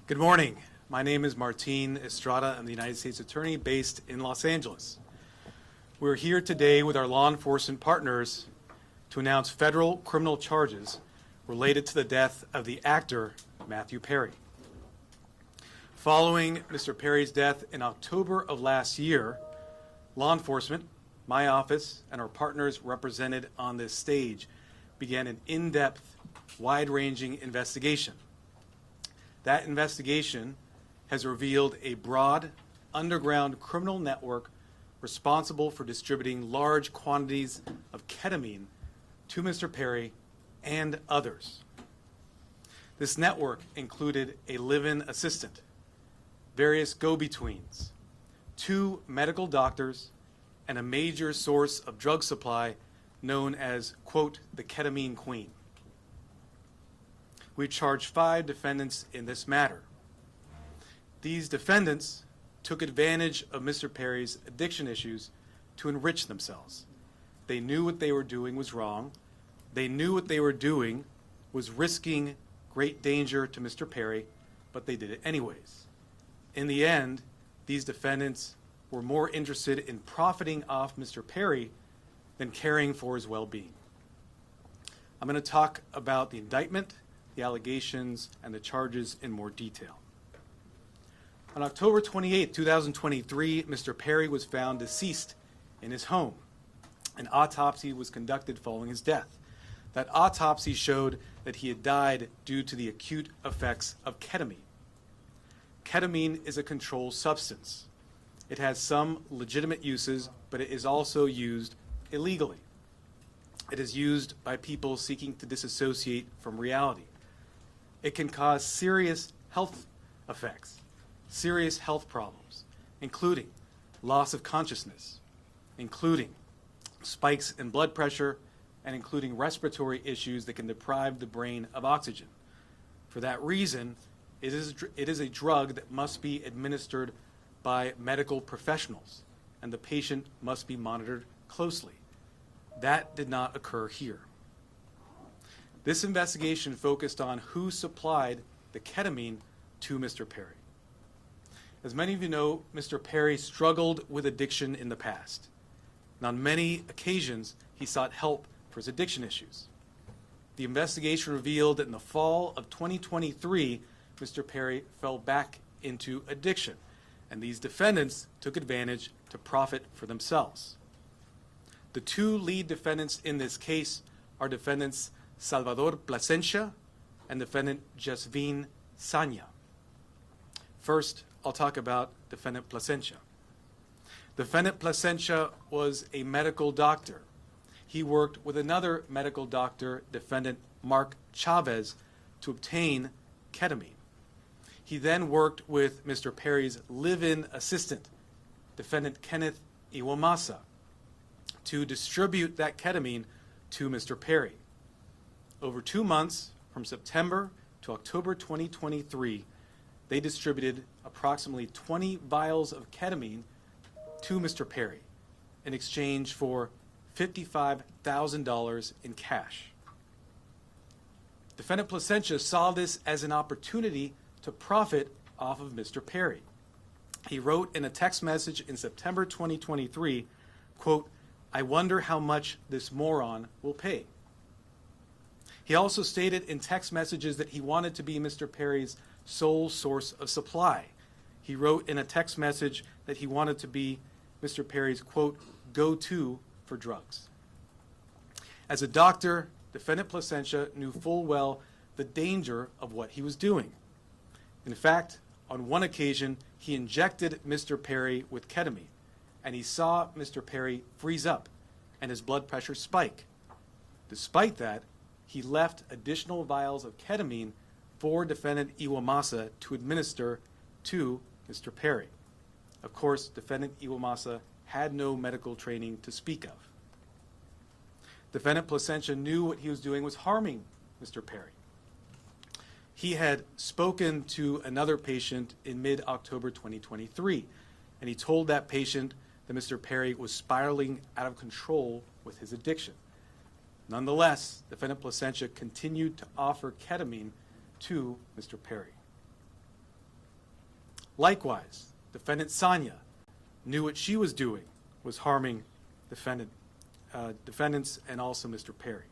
Good morning. My name is Martin Estrada. I'm the United States Attorney based in Los Angeles. We're here today with our law enforcement partners to announce federal criminal charges related to the death of the actor Matthew Perry. Following Mr. Perry's death in October of last year, law enforcement, my office, and our partners represented on this stage began an in-depth, wide-ranging investigation. That investigation has revealed a broad, underground criminal network responsible for distributing large quantities of ketamine to Mr. Perry and others. This network included a live-in assistant, various go-betweens, 2 medical doctors, and a major source of drug supply known as, quote, the ketamine queen. We charged 5 defendants in this matter. These defendants took advantage of Mr. Perry's addiction issues to enrich themselves. They knew what they were doing was wrong. They knew what they were doing was risking great danger to Mr. Perry, but they did it anyways. In the end, these defendants were more interested in profiting off Mr. Perry than caring for his well-being. I'm going to talk about the indictment, the allegations, and the charges in more detail. On October 28, 2023, Mr. Perry was found deceased in his home. An autopsy was conducted following his death. That autopsy showed that he had died due to the acute effects of ketamine. Ketamine is a controlled substance. It has some legitimate uses, but it is also used illegally. It is used by people seeking to disassociate from reality. It can cause serious health effects, serious health problems, including loss of consciousness, including spikes in blood pressure, and including respiratory issues that can deprive the brain of oxygen. For that reason, it is a drug that must be administered by medical professionals, and the patient must be monitored closely. That did not occur here. This investigation focused on who supplied the ketamine to Mr. Perry. As many of you know, Mr. Perry struggled with addiction in the past. And on many occasions, he sought help for his addiction issues. The investigation revealed that in the fall of 2023, Mr. Perry fell back into addiction, and these defendants took advantage to profit for themselves. The 2 lead defendants in this case are defendants Salvador Plasencia and defendant Jasvin Sanya. First, I'll talk about defendant Plasencia. Defendant Plasencia was a medical doctor. He worked with another medical doctor, defendant Mark Chavez, to obtain ketamine. He then worked with Mr. Perry's live-in assistant, defendant Kenneth Iwamasa, to distribute that ketamine to Mr. Perry. Over 2 months, from September to October 2023, they distributed approximately 20 vials of ketamine to Mr. Perry in exchange for $55,000 in cash. Defendant Plasencia saw this as an opportunity to profit off of Mr. Perry. He wrote in a text message in September 2023, quote, "I wonder how much this moron will pay." He also stated in text messages that he wanted to be Mr. Perry's sole source of supply. He wrote in a text message that he wanted to be Mr. Perry's, quote, "go-to for drugs." As a doctor, defendant Plasencia knew full well the danger of what he was doing. In fact, on one occasion, he injected Mr. Perry with ketamine, and he saw Mr. Perry freeze up and his blood pressure spike. Despite that, he left additional vials of ketamine for defendant Iwamasa to administer to Mr. Perry. Of course, defendant Iwamasa had no medical training to speak of. Defendant Plasencia knew what he was doing was harming Mr. Perry. He had spoken to another patient in mid-October 2023, and he told that patient that Mr. Perry was spiraling out of control with his addiction. Nonetheless, defendant Plasencia continued to offer ketamine to Mr. Perry. Likewise, defendant Sonia knew what she was doing was harming defendants and also Mr. Perry.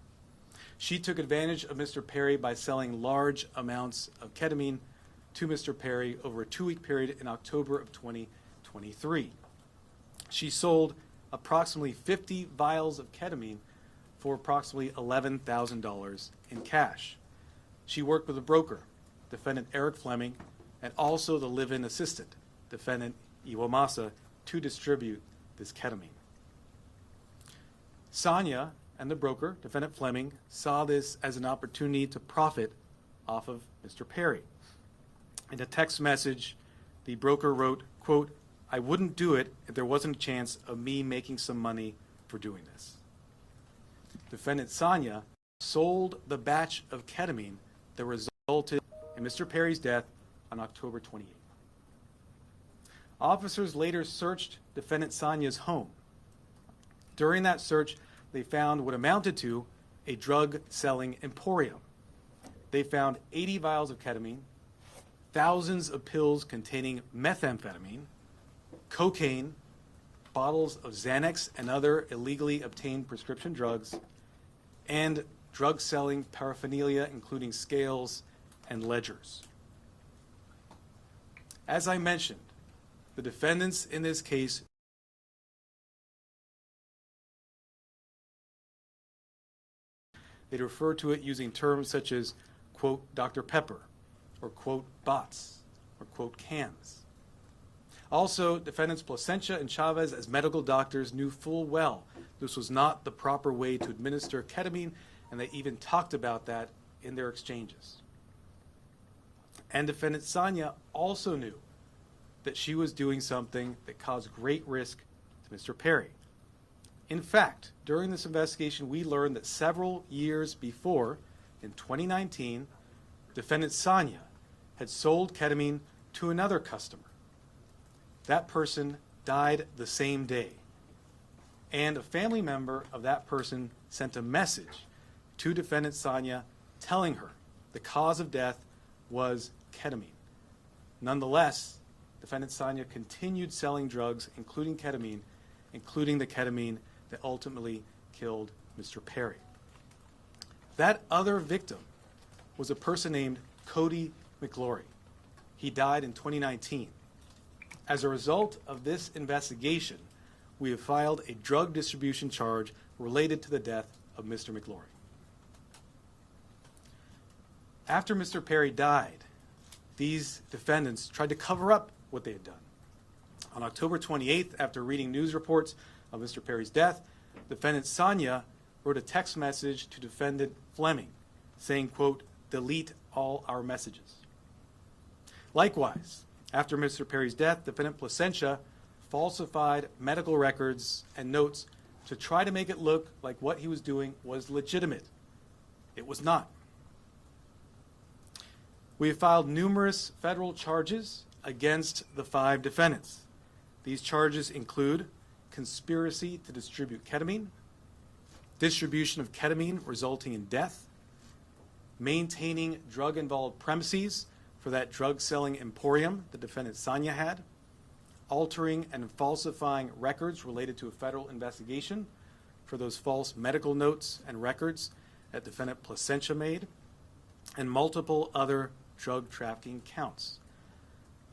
She took advantage of Mr. Perry by selling large amounts of ketamine to Mr. Perry over a 2-week period in October of 2023. She sold approximately 50 vials of ketamine for approximately $11,000 in cash. She worked with a broker, defendant Eric Fleming, and also the live-in assistant, defendant Iwamasa, to distribute this ketamine. Sonia and the broker, defendant Fleming, saw this as an opportunity to profit off of Mr. Perry. In a text message, the broker wrote, quote, "I wouldn't do it if there wasn't a chance of me making some money for doing this." Defendant Sonia sold the batch of ketamine that resulted in Mr. Perry's death on October 28th. Officers later searched defendant Sonia's home. During that search, they found what amounted to a drug-selling emporium. They found 80 vials of ketamine, thousands of pills containing methamphetamine, cocaine, bottles of Xanax and other illegally obtained prescription drugs, and drug-selling paraphernalia, including scales and ledgers. As I mentioned, the defendants in this case they refer to it using terms such as, quote, Dr. Pepper, or quote, bots, or quote, cans. Also, defendants Placencia and Chavez, as medical doctors, knew full well this was not the proper way to administer ketamine, and they even talked about that in their exchanges. And defendant Sonia also knew that she was doing something that caused great risk to Mr. Perry. In fact, during this investigation, we learned that several years before, in 2019, defendant Sonia had sold ketamine to another customer. That person died the same day, and a family member of that person sent a message to defendant Sonia telling her the cause of death was ketamine. Nonetheless, defendant Sonia continued selling drugs, including the ketamine that ultimately killed Mr. Perry. That other victim was a person named Cody McGlory. He died in 2019. As a result of this investigation, we have filed a drug distribution charge related to the death of Mr. McGlory. After Mr. Perry died, these defendants tried to cover up what they had done. On October 28th, after reading news reports of Mr. Perry's death, defendant Sonia wrote a text message to defendant Fleming saying, quote, delete all our messages. Likewise, after Mr. Perry's death, defendant Placencia falsified medical records and notes to try to make it look like what he was doing was legitimate. It was not. We have filed numerous federal charges against the 5 defendants. These charges include conspiracy to distribute ketamine, distribution of ketamine resulting in death, maintaining drug-involved premises for that drug-selling emporium the defendant Sonia had, altering and falsifying records related to a federal investigation for those false medical notes and records that defendant Placencia made, and multiple other drug trafficking counts.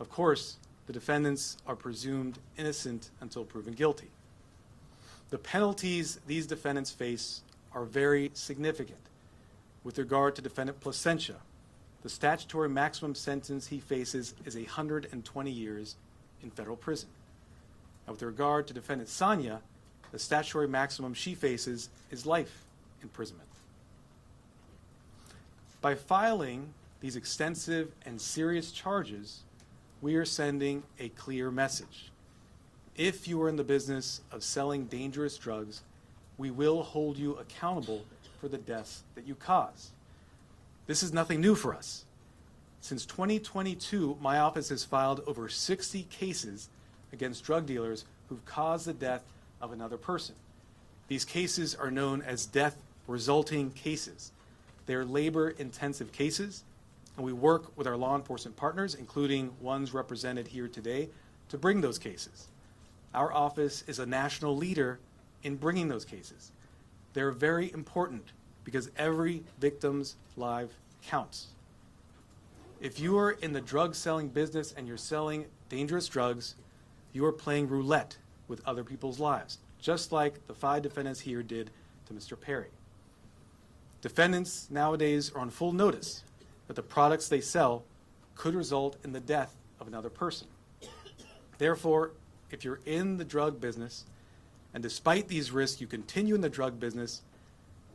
Of course, the defendants are presumed innocent until proven guilty. The penalties these defendants face are very significant. With regard to defendant Placencia, the statutory maximum sentence he faces is 120 years in federal prison. And with regard to defendant Sonia, the statutory maximum she faces is life imprisonment. By filing these extensive and serious charges, we are sending a clear message. If you are in the business of selling dangerous drugs, we will hold you accountable for the deaths that you cause. This is nothing new for us. Since 2022, my office has filed over 60 cases against drug dealers who've caused the death of another person. These cases are known as death resulting cases. They are labor-intensive cases, and we work with our law enforcement partners, including ones represented here today, to bring those cases. Our office is a national leader in bringing those cases. They're very important because every victim's life counts. If you are in the drug selling business and you're selling dangerous drugs, you are playing roulette with other people's lives, just like the 5 defendants here did to Mr. Perry. Defendants nowadays are on full notice that the products they sell could result in the death of another person. Therefore, if you're in the drug business, and despite these risks you continue in the drug business,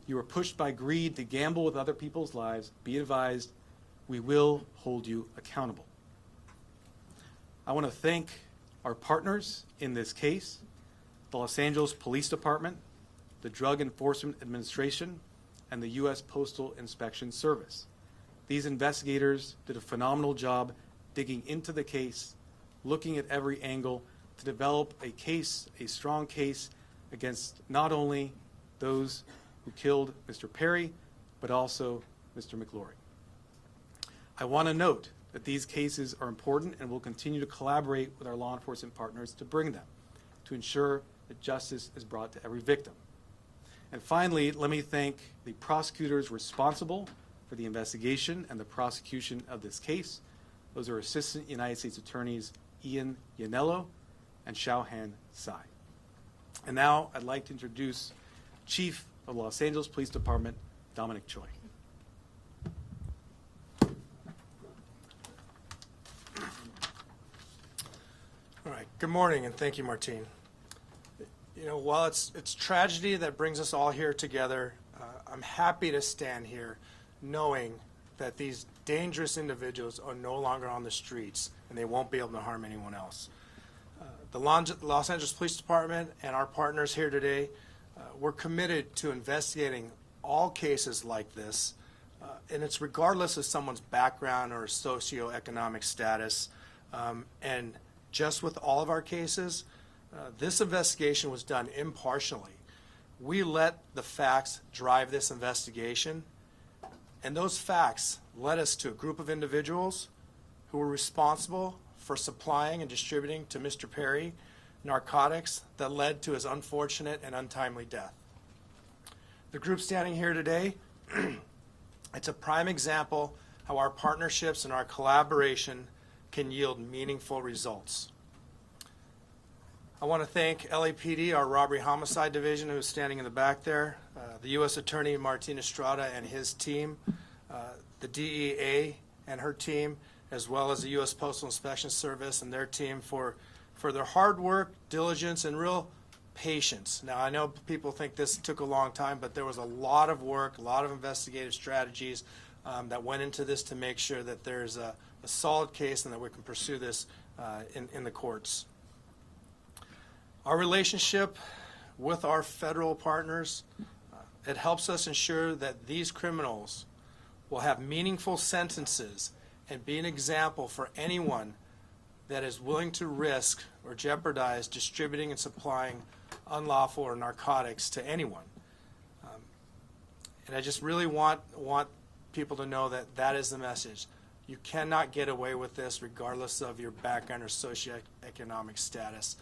you are pushed by greed to gamble with other people's lives, be advised, we will hold you accountable. I want to thank our partners in this case, the Los Angeles Police Department, the Drug Enforcement Administration, and the U.S. Postal Inspection Service. These investigators did a phenomenal job digging into the case, looking at every angle to develop a case, a strong case, against not only those who killed Mr. Perry, but also Mr. McLaury. I want to note that these cases are important and will continue to collaborate with our law enforcement partners to bring them, to ensure that justice is brought to every victim. And finally, let me thank the prosecutors responsible for the investigation and the prosecution of this case. Those are Assistant United States Attorneys Ian Yanello and Xiaohan Tsai. And now I'd like to introduce Chief of the Los Angeles Police Department, Dominic Choi. All right, good morning, and thank you, Martine. You know, while it's tragedy that brings us all here together, I'm happy to stand here knowing that these dangerous individuals are no longer on the streets and they won't be able to harm anyone else. The Los Angeles Police Department and our partners here today, we're committed to investigating all cases like this, and it's regardless of someone's background or socioeconomic status. And just with all of our cases, this investigation was done impartially. We let the facts drive this investigation, and those facts led us to a group of individuals who were responsible for supplying and distributing to Mr. Perry narcotics that led to his unfortunate and untimely death. The group standing here today, it's a prime example how our partnerships and our collaboration can yield meaningful results. I want to thank LAPD, our Robbery Homicide Division, who's standing in the back there, the U.S. Attorney Martin Estrada and his team, the DEA and her team, as well as the U.S. Postal Inspection Service and their team for their hard work, diligence, and real patience. Now, I know people think this took a long time, but there was a lot of work, a lot of investigative strategies that went into this to make sure that there's a solid case and that we can pursue this in the courts. Our relationship with our federal partners, it helps us ensure that these criminals will have meaningful sentences and be an example for anyone that is willing to risk or jeopardize distributing and supplying unlawful or narcotics to anyone. And I just really want people to know that that is the message. You cannot get away with this regardless of your background or socioeconomic status.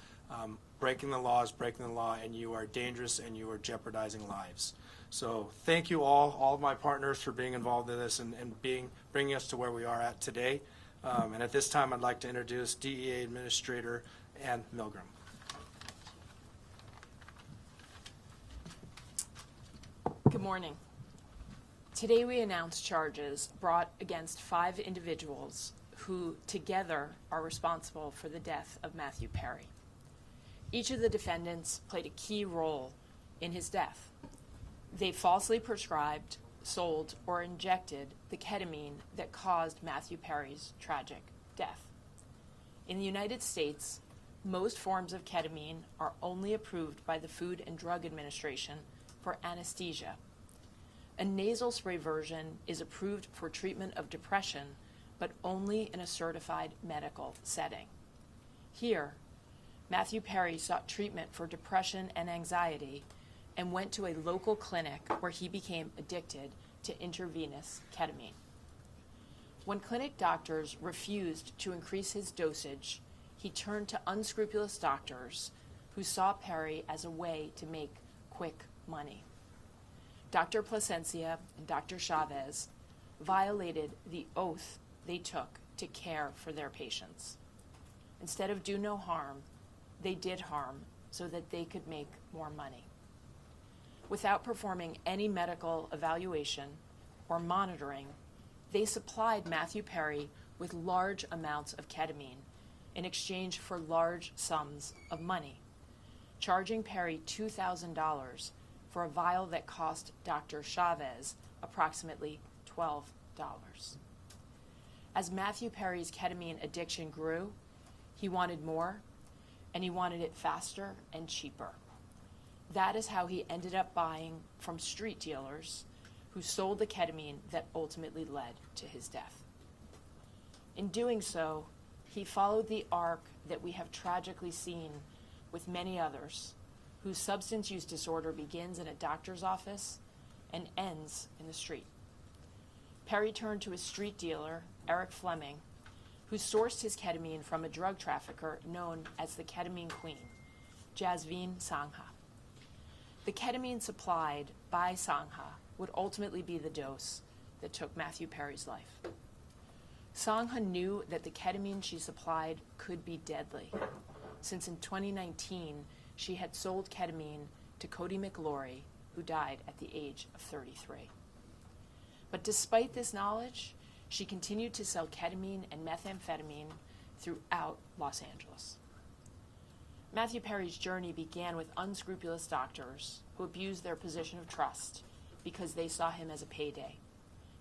Breaking the law is breaking the law, and you are dangerous and you are jeopardizing lives. So thank you all of my partners for being involved in this and bringing us to where we are at today. And at this time, I'd like to introduce DEA Administrator Ann Milgram. Good morning. Today we announce charges brought against 5 individuals who together are responsible for the death of Matthew Perry. Each of the defendants played a key role in his death. They falsely prescribed, sold, or injected the ketamine that caused Matthew Perry's tragic death. In the United States, most forms of ketamine are only approved by the Food and Drug Administration for anesthesia. A nasal spray version is approved for treatment of depression, but only in a certified medical setting. Here, Matthew Perry sought treatment for depression and anxiety and went to a local clinic where he became addicted to intravenous ketamine. When clinic doctors refused to increase his dosage, he turned to unscrupulous doctors who saw Perry as a way to make quick money. Dr. Plasencia and Dr. Chavez violated the oath they took to care for their patients. Instead of do no harm, they did harm so that they could make more money. Without performing any medical evaluation or monitoring, they supplied Matthew Perry with large amounts of ketamine in exchange for large sums of money, charging Perry $2,000 for a vial that cost Dr. Chavez approximately $12. As Matthew Perry's ketamine addiction grew, he wanted more, and he wanted it faster and cheaper. That is how he ended up buying from street dealers who sold the ketamine that ultimately led to his death. In doing so, he followed the arc that we have tragically seen with many others, whose substance use disorder begins in a doctor's office and ends in the street. Perry turned to his street dealer, Eric Fleming, who sourced his ketamine from a drug trafficker known as the Ketamine Queen, Jasveen Sangha. The ketamine supplied by Sangha would ultimately be the dose that took Matthew Perry's life. Sangha knew that the ketamine she supplied could be deadly, since in 2019 she had sold ketamine to Cody McLaury, who died at the age of 33. But despite this knowledge, she continued to sell ketamine and methamphetamine throughout Los Angeles. Matthew Perry's journey began with unscrupulous doctors who abused their position of trust because they saw him as a payday,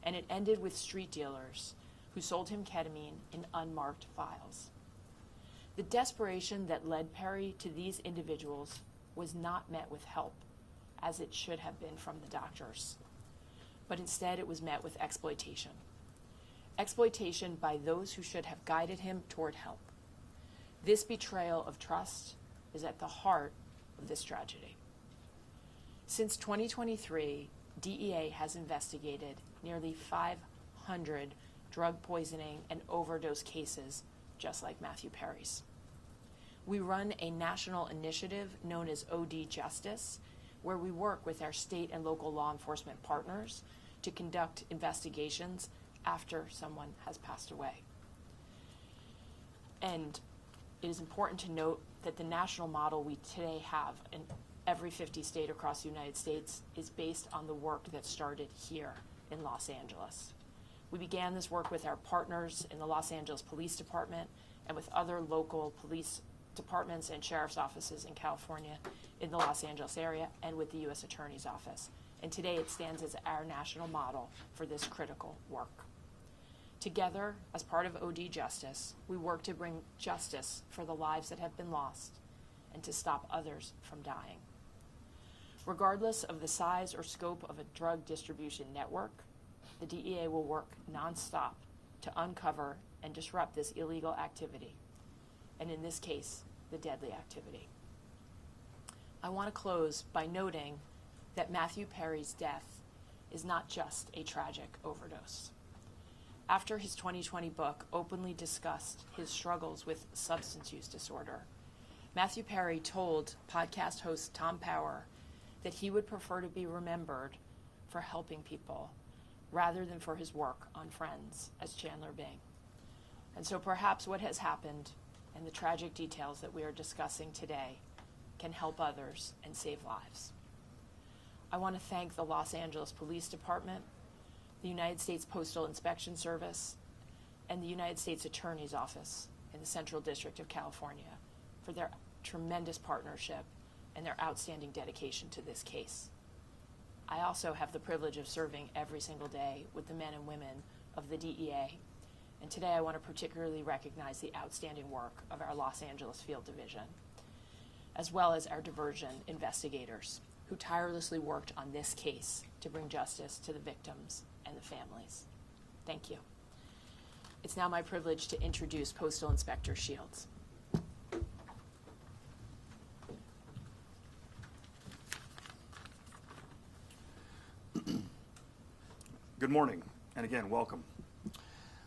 and it ended with street dealers who sold him ketamine in unmarked vials. The desperation that led Perry to these individuals was not met with help, as it should have been from the doctors, but instead it was met with exploitation. Exploitation by those who should have guided him toward help. This betrayal of trust is at the heart of this tragedy. Since 2023, DEA has investigated nearly 500 drug poisoning and overdose cases just like Matthew Perry's. We run a national initiative known as OD Justice, where we work with our state and local law enforcement partners to conduct investigations after someone has passed away. And it is important to note that the national model we today have in every 50 state across the United States is based on the work that started here in Los Angeles. We began this work with our partners in the Los Angeles Police Department and with other local police departments and sheriff's offices in California, in the Los Angeles area, and with the U.S. Attorney's Office. And today it stands as our national model for this critical work. Together, as part of OD Justice, we work to bring justice for the lives that have been lost and to stop others from dying. Regardless of the size or scope of a drug distribution network, the DEA will work nonstop to uncover and disrupt this illegal activity, and in this case, the deadly activity. I want to close by noting that Matthew Perry's death is not just a tragic overdose. After his 2020 book openly discussed his struggles with substance use disorder, Matthew Perry told podcast host Tom Power that he would prefer to be remembered for helping people rather than for his work on Friends as Chandler Bing. And so perhaps what has happened and the tragic details that we are discussing today can help others and save lives. I want to thank the Los Angeles Police Department, the United States Postal Inspection Service, and the United States Attorney's Office in the Central District of California for their tremendous partnership and their outstanding dedication to this case. I also have the privilege of serving every single day with the men and women of the DEA, and today I want to particularly recognize the outstanding work of our Los Angeles Field Division, as well as our diversion investigators who tirelessly worked on this case to bring justice to the victims and the families. Thank you. It's now my privilege to introduce Postal Inspector Shields. Good morning, and again, welcome.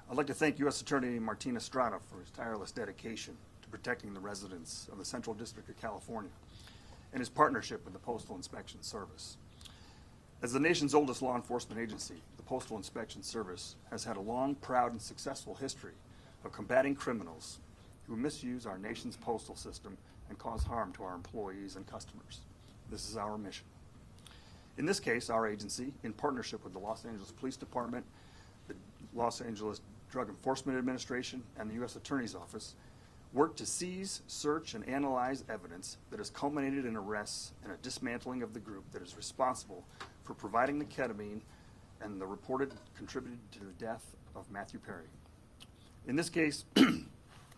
I'd like to thank U.S. Attorney Martin Estrada for his tireless dedication to protecting the residents of the Central District of California and his partnership with the Postal Inspection Service. As the nation's oldest law enforcement agency, the Postal Inspection Service has had a long, proud, and successful history of combating criminals who misuse our nation's postal system and cause harm to our employees and customers. This is our mission. In this case, our agency, in partnership with the Los Angeles Police Department, the Los Angeles Drug Enforcement Administration, and the U.S. Attorney's Office, worked to seize, search, and analyze evidence that has culminated in arrests and a dismantling of the group that is responsible for providing the ketamine and the reported contributed to the death of Matthew Perry. In this case,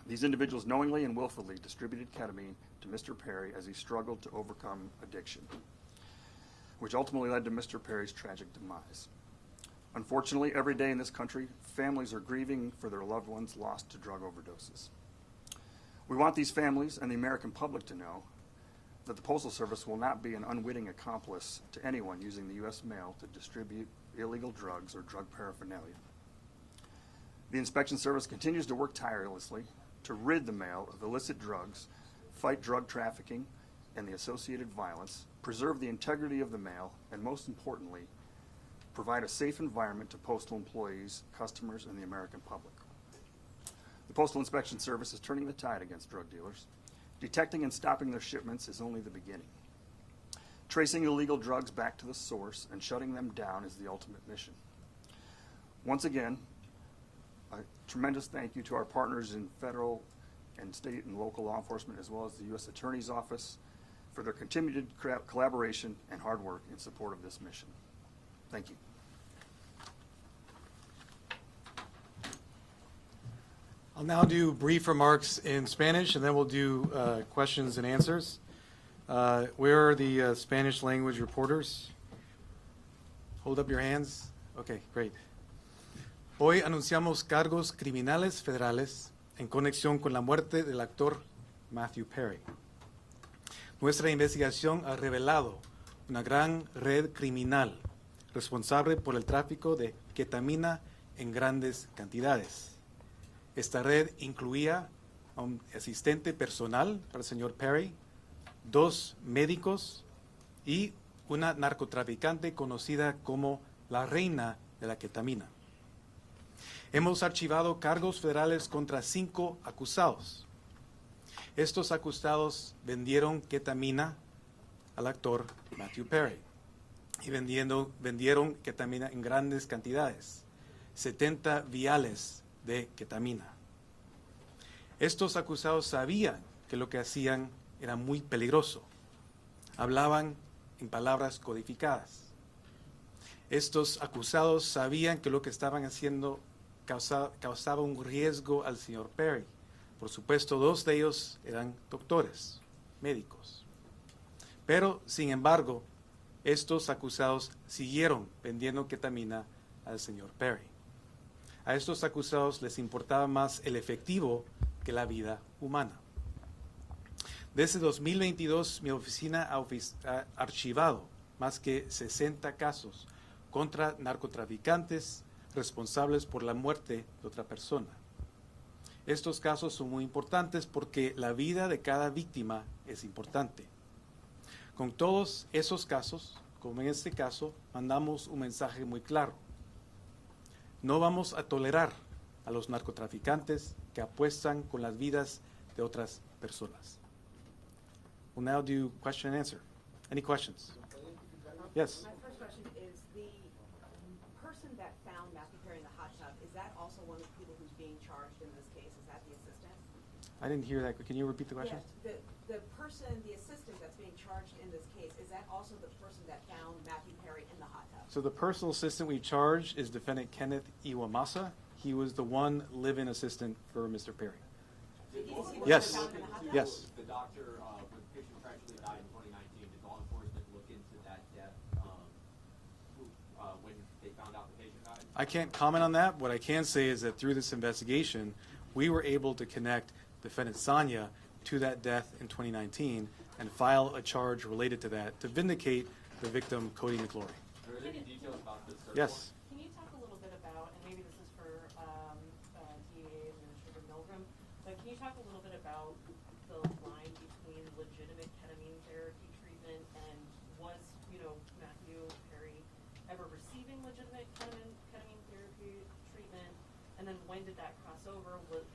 these individuals knowingly and willfully distributed ketamine to Mr. Perry as he struggled to overcome addiction, which ultimately led to Mr. Perry's tragic demise. Unfortunately, every day in this country, families are grieving for their loved ones lost to drug overdoses. We want these families and the American public to know that the Postal Service will not be an unwitting accomplice to anyone using the U.S. mail to distribute illegal drugs or drug paraphernalia. The Inspection Service continues to work tirelessly to rid the mail of illicit drugs, fight drug trafficking and the associated violence, preserve the integrity of the mail, and most importantly, provide a safe environment to postal employees, customers, and the American public. The Postal Inspection Service is turning the tide against drug dealers. Detecting and stopping their shipments is only the beginning. Tracing illegal drugs back to the source and shutting them down is the ultimate mission. Once again, a tremendous thank you to our partners in federal and state and local law enforcement, as well as the U.S. Attorney's Office, for their continued collaboration and hard work in support of this mission. Thank you. I'll now do brief remarks in Spanish, and then we'll do questions and answers. Where are the Spanish language reporters? Hold up your hands. Okay, great. Hoy anunciamos cargos criminales federales en conexión con la muerte del actor Matthew Perry. Nuestra investigación ha revelado una gran red criminal responsable por el tráfico de ketamina en grandes cantidades. Esta red incluía a un asistente personal para el señor Perry, 2 médicos y una narcotraficante conocida como la reina de la ketamina. Hemos archivado cargos federales contra 5 acusados. Estos acusados vendieron ketamina al actor Matthew Perry y vendieron ketamina en grandes cantidades, 70 viales de ketamina. Estos acusados sabían que lo que hacían era muy peligroso. Hablaban en palabras codificadas. Estos acusados sabían que lo que estaban haciendo causaba un riesgo al señor Perry. Por supuesto, 2 de ellos eran doctores, médicos. Pero, sin embargo, estos acusados siguieron vendiendo ketamina al señor Perry. A estos acusados les importaba más el efectivo que la vida humana. Desde 2022, mi oficina ha archivado más que 60 casos contra narcotraficantes responsables por la muerte de otra persona. Estos casos son muy importantes porque la vida de cada víctima es importante. Con todos esos casos, como en este caso, mandamos un mensaje muy claro. No vamos a tolerar a los narcotraficantes que apuestan con las vidas de otras personas. We'll now do question and answer. Any questions? Yes. My first question is, the person that found Matthew Perry in the hot tub, is that also one of the people who's being charged in this case? Is that the assistant? I didn't hear that. Can you repeat the question? Yes, the person, the assistant that's being charged in this case, is that also the person that found Matthew Perry in the hot tub? So the personal assistant we charged is Defendant Kenneth Iwamasa. He was the one live-in assistant for Mr. Perry. Is he the one Yes. that found him in the hot tub? Yes. The doctor, when the patient tragically died in 2019, did law enforcement look into that death when they found out the patient died? I can't comment on that. What I can say is that through this investigation, we were able to connect Defendant Sanya to that death in 2019 and file a charge related to that to vindicate the victim, Cody McLaury. Are there any details about the search Yes. Can you talk a little bit about, and maybe this is for but can you talk a little bit about the line between legitimate ketamine therapy treatment and was, Matthew Perry ever receiving legitimate ketamine therapy treatment? And then when did that cross over? Were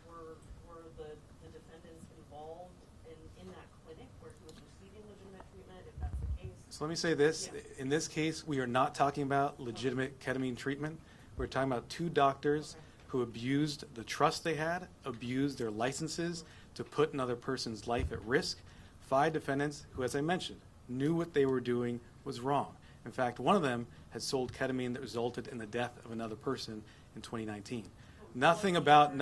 the defendants involved in that clinic where he was receiving legitimate treatment, if that's the case? So let me say this. Yeah. In this case, we are not talking about legitimate ketamine treatment. We're talking about two doctors who abused the trust they had, abused their licenses to put another person's life at risk. 5 defendants who, as I mentioned, knew what they were doing was wrong. In fact, one of them had sold ketamine that resulted in the death of another person in 2019. Nothing about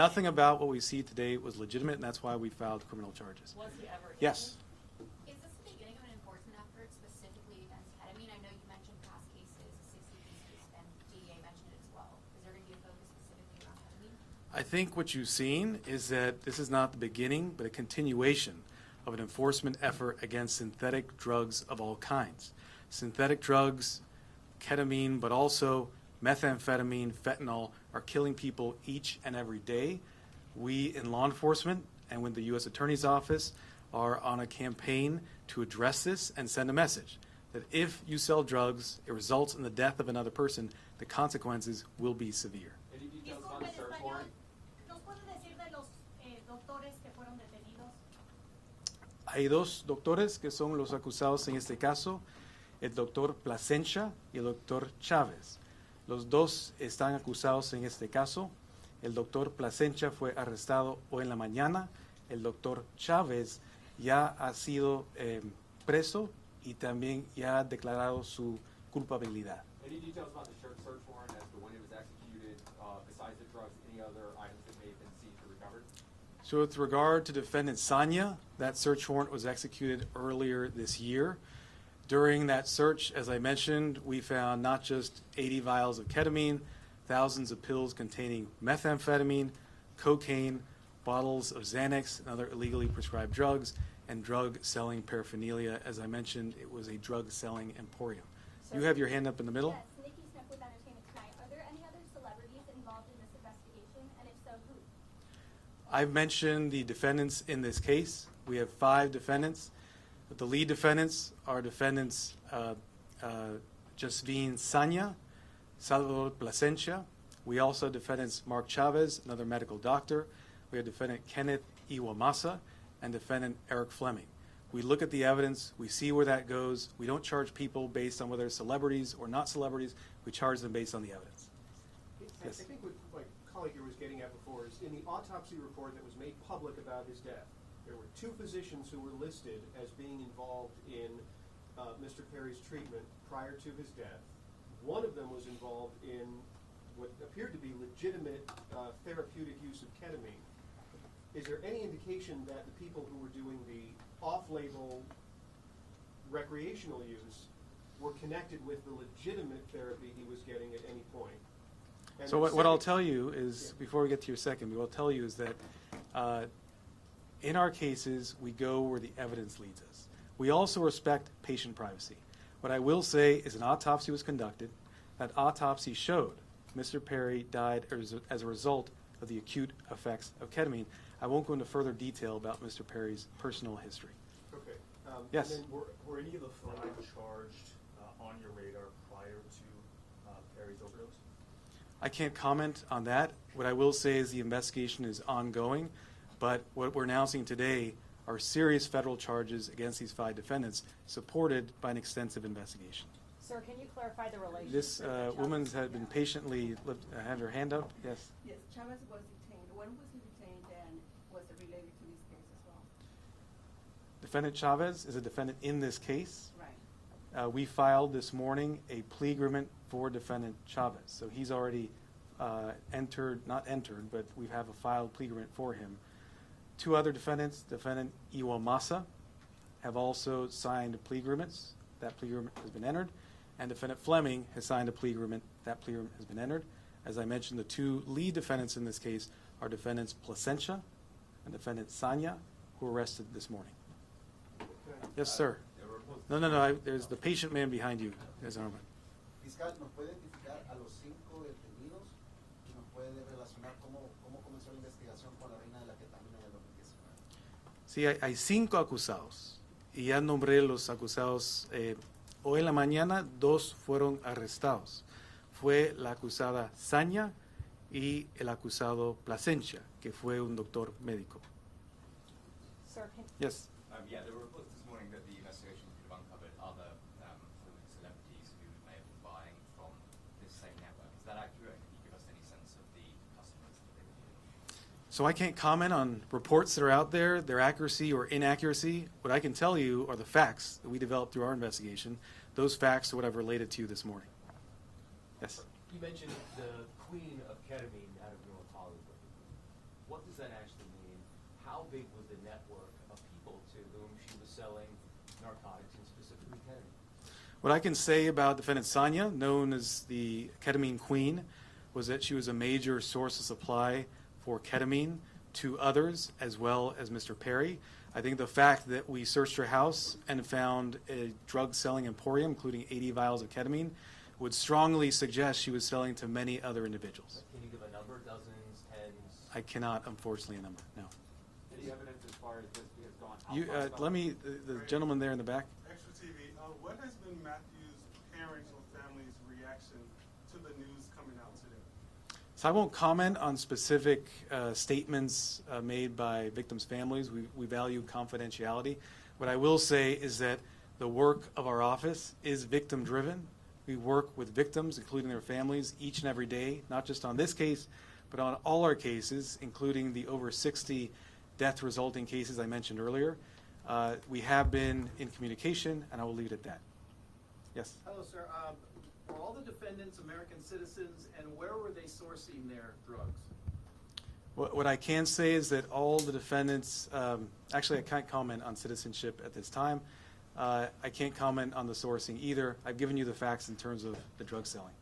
what we see today was legitimate, and that's why we filed criminal charges. Was he ever Yes. Is this the beginning of an enforcement effort specifically against ketamine? I know you mentioned past cases, 60 cases, and DEA mentioned it as well. Is there going to be a focus specifically around ketamine? I think what you've seen is that this is not the beginning, but a continuation of an enforcement effort against synthetic drugs of all kinds. Synthetic drugs, ketamine, but also methamphetamine, fentanyl, are killing people each and every day. We in law enforcement and with the U.S. Attorney's Office are on a campaign to address this and send a message that if you sell drugs, it results in the death of another person, the consequences will be severe. Any details on the search warrant? ¿Nos puede decir de los doctores que fueron detenidos? Hay 2 doctores que son los acusados en este caso, el doctor Plasencia y el doctor Chávez. Los 2 están acusados en este caso. El doctor Plasencia fue arrestado hoy en la mañana. El doctor Chávez ya ha sido preso y también ya ha declarado su culpabilidad. Any details about the search warrant as to when it was executed, besides the drugs, any other items that may have been seized or recovered? So with regard to defendant Sanya, that search warrant was executed earlier this year. During that search, as I mentioned, we found not just 80 vials of ketamine, thousands of pills containing methamphetamine, cocaine, bottles of Xanax and other illegally prescribed drugs, and drug-selling paraphernalia. As I mentioned, it was a drug-selling emporium. You have your hand up in the middle. Yes, Nikki Smith with Entertainment Tonight. Are there any other celebrities involved in this investigation? And if so, who? I've mentioned the defendants in this case. We have 5 defendants. The lead defendants are defendants Jasvine Sanya, Salvador Plasencia. We also have defendants Mark Chavez, another medical doctor. We have defendant Kenneth Iwamasa and defendant Eric Fleming. We look at the evidence. We see where that goes. We don't charge people based on whether they're celebrities or not celebrities. We charge them based on the evidence. Yes. I think what my colleague here was getting at before is in the autopsy report that was made public about his death, there were 2 physicians who were listed as being involved in Mr. Perry's treatment prior to his death. One of them was involved in what appeared to be legitimate therapeutic use of ketamine. Is there any indication that the people who were doing the off-label recreational use were connected with the legitimate therapy he was getting at any point? And So what I'll tell you is, before we get to your second, what I'll tell you is that in our cases, we go where the evidence leads us. We also respect patient privacy. What I will say is an autopsy was conducted. That autopsy showed Mr. Perry died as a result of the acute effects of ketamine. I won't go into further detail about Mr. Perry's personal history. Okay. Yes. And then Were any of the 5 charged on your radar prior to Perry's overdose? I can't comment on that. What I will say is the investigation is ongoing, but what we're announcing today are serious federal charges against these 5 defendants, supported by an extensive investigation. Sir, can you clarify the relationship? This woman had been patiently had her hand up. Yes. Yes, Chavez was detained. When was he detained and was it related to this case as well? Defendant Chavez is a defendant in this case. Right. We filed this morning a plea agreement for defendant Chavez. So he's already not entered, but we have a filed plea agreement for him. 2 other defendants, defendant Iwamasa, have also signed plea agreements. That plea agreement has been entered. And defendant Fleming has signed a plea agreement. That plea agreement has been entered. As I mentioned, the 2 lead defendants in this case are defendants Plasencia and defendant Sanya, who were arrested this morning. Yes, sir. No. There's the patient man behind you. There's Armand. Fiscal, ¿nos puede identificar a los 5 detenidos y nos puede relacionar cómo comenzó la investigación con la reina de la ketamina y el doctor Sí, hay 5 acusados y ya nombré los acusados. Hoy en la mañana 2 fueron arrestados. Fue la acusada Saña y el acusado Plasencia, que fue un doctor médico. Sir, can, Yes. Yeah, there were reports this morning that the investigation could have uncovered other Hollywood celebrities who may have been buying from this same network. Is that accurate? Can you give us any sense of the customers that they were dealing with? So I can't comment on reports that are out there, their accuracy or inaccuracy. What I can tell you are the facts that we developed through our investigation. Those facts are what I've related to you this morning. Yes. You mentioned the queen of ketamine out of North Hollywood. What does that actually mean? How big was the network of people to whom she was selling narcotics and specifically ketamine? What I can say about defendant Saña, known as the ketamine queen, was that she was a major source of supply for ketamine to others as well as Mr. Perry. I think the fact that we searched her house and found a drug-selling emporium, including 80 vials of ketamine, would strongly suggest she was selling to many other individuals. Can you give a number, dozens, tens? I cannot, unfortunately, a number, no. Any evidence as far as this has gone You, outside let me, the gentleman there in the back. Extra TV, what has been Matthew's parents or family's reaction to the news coming out today? So I won't comment on specific statements made by victims' families. We value confidentiality. What I will say is that the work of our office is victim-driven. We work with victims, including their families, each and every day, not just on this case, but on all our cases, including the over 60 death-resulting cases I mentioned earlier. We have been in communication, and I will leave it at that. Yes? Hello, sir. Were all the defendants American citizens, and where were they sourcing their drugs? What I can say is that all the defendants, actually I can't comment on citizenship at this time. I can't comment on the sourcing either. I've given you the facts in terms of the drug selling.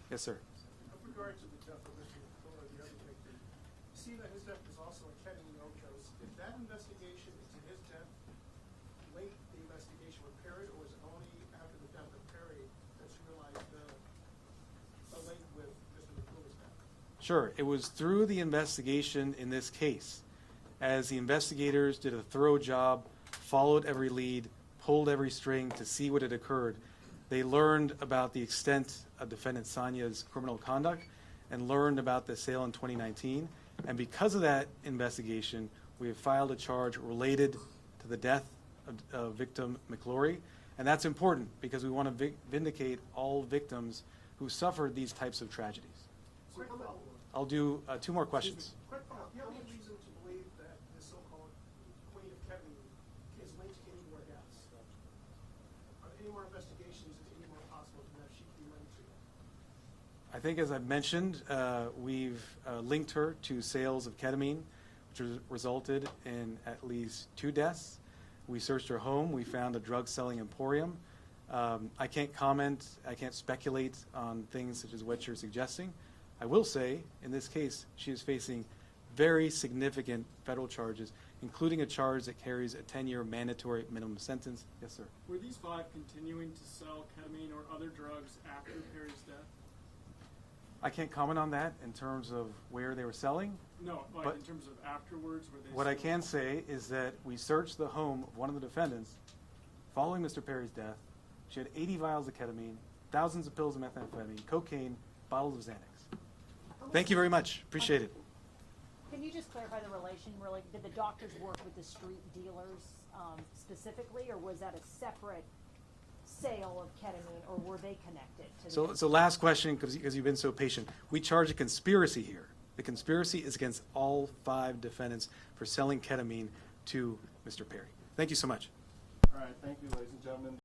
Yes, sir. With regard to the death of Mr. McClure, the other victim, you see that his death is also a ketamine overdose. Did that investigation into his death link the investigation with Perry, or was it only after the death of Perry that you realized the link with Mr. McClure's death? Sure. It was through the investigation in this case, as the investigators did a thorough job, followed every lead, pulled every string to see what had occurred. They learned about the extent of defendant Saña's criminal conduct and learned about the sale in 2019. And because of that investigation, we have filed a charge related to the death of victim McClure. And that's important because we want to vindicate all victims who suffered these types of tragedies. Quick follow-up. I'll do 2 more questions. Quick follow-up. Do you have any reason to believe that the so-called queen of ketamine is linked to any more deaths? Are there any more investigations into any more possible deaths she could be linked to? I think, as I've mentioned, we've linked her to sales of ketamine, which resulted in at least 2 deaths. We searched her home. We found a drug-selling emporium. I can't comment. I can't speculate on things such as what you're suggesting. I will say, in this case, she is facing very significant federal charges, including a charge that carries a 10-year mandatory minimum sentence. Yes, sir. Were these 5 continuing to sell ketamine or other drugs after Perry's death? I can't comment on that in terms of where they were selling. No, but in terms of afterwards, were they what I still- can say is that we searched the home of one of the defendants following Mr. Perry's death. She had 80 vials of ketamine, thousands of pills of methamphetamine, cocaine, bottles of Xanax. Thank you very much. Appreciate it. can you just clarify the relation, really? Did the doctors work with the street dealers specifically, or was that a separate sale of ketamine, or were they connected to the... So last question, because you've been so patient. We charge a conspiracy here. The conspiracy is against all 5 defendants for selling ketamine to Mr. Perry. Thank you so much. All right, thank you, ladies and gentlemen.